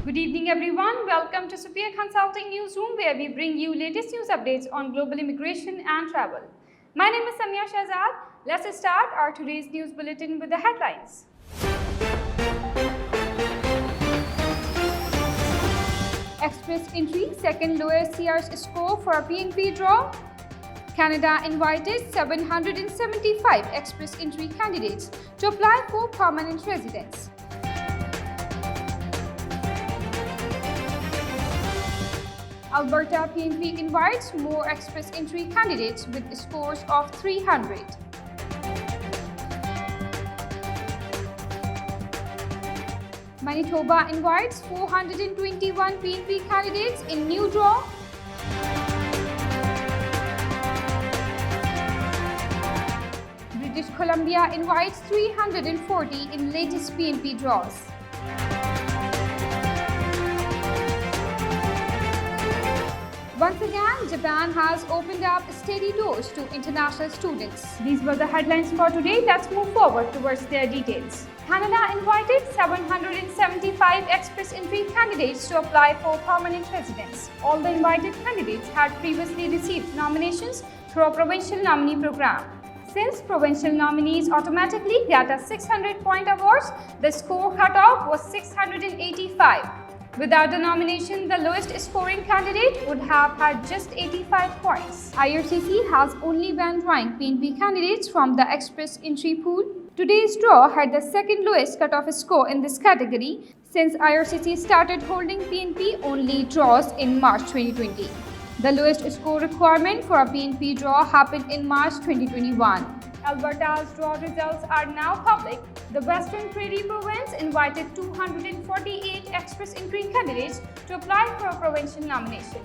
Good evening, everyone. Welcome to Sophia Consulting Newsroom, where we bring you latest news updates on global immigration and travel. My name is Samia Shahzad. Let's start our today's news bulletin with the headlines. Express entry, second lowest CRS score for a PNP draw. Canada invited 775 express entry candidates to apply for permanent residence. Alberta PNP invites more express entry candidates with scores of 300. Manitoba invites 421 PNP candidates in new draw. British Columbia invites 340 in latest PNP draws. Once again, Japan has opened up steady doors to international students. These were the headlines for today. Let's move forward towards their details. Canada invited 775 express entry candidates to apply for permanent residence. All the invited candidates had previously received nominations through a provincial nominee program. Since provincial nominees automatically get a 600-point award, the score cutoff was 685. Without the nomination, the lowest scoring candidate would have had just 85 points. IRCC has only been drawing PNP candidates from the express entry pool. Today's draw had the second lowest cutoff score in this category since IRCC started holding PNP only draws in March 2020. The lowest score requirement for a PNP draw happened in March 2021. Alberta's draw results are now public. The Western Prairie Province invited 248 express entry candidates to apply for a provincial nomination.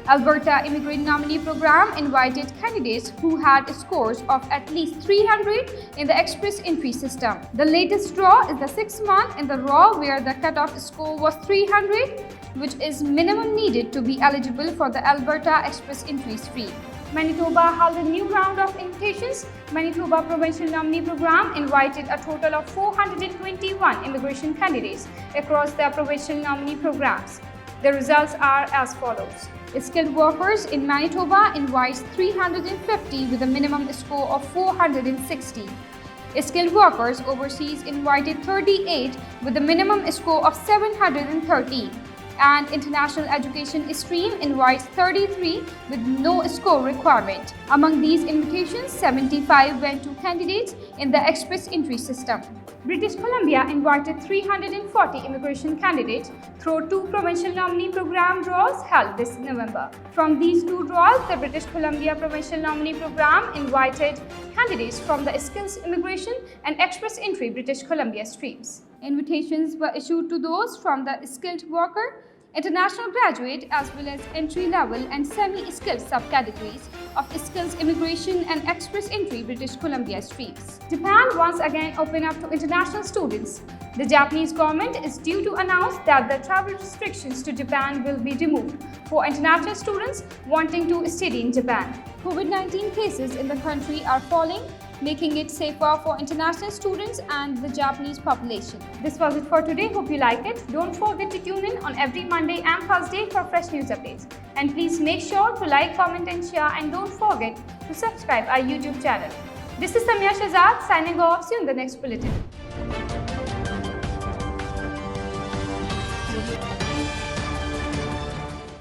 Alberta Immigrant Nominee Program invited candidates who had scores of at least 300 in the express entry system. The latest draw is the 6th month in the raw where the cutoff score was 300, which is minimum needed to be eligible for the Alberta Express Entry stream. Manitoba held a new round of invitations. Manitoba Provincial Nominee Program invited a total of 421 immigration candidates across their provincial nominee programs. The results are as follows. Skilled workers in Manitoba invites 350 with a minimum score of 460. Skilled workers overseas invited 38 with a minimum score of 713. And international education stream invites 33 with no score requirement. Among these invitations, 75 went to candidates in the express entry system. British Columbia invited 340 immigration candidates through two provincial nominee program draws held this November. From these two draws, the British Columbia Provincial Nominee Program invited candidates from the Skills Immigration and Express Entry British Columbia streams. Invitations were issued to those from the skilled worker, international graduate, as well as entry-level and semi-skilled subcategories of Skills Immigration and Express Entry British Columbia streams. Japan once again opened up to international students. The Japanese government is due to announce that the travel restrictions to Japan will be removed for international students wanting to study in Japan. COVID-19 cases in the country are falling, making it safer for international students and the Japanese population. This was it for today. Hope you like it. Don't forget to tune in on every Monday and Thursday for fresh news updates. And please make sure to like, comment and share, and don't forget to subscribe our YouTube channel. This is Samia Shahzad signing off. See you in the next bulletin.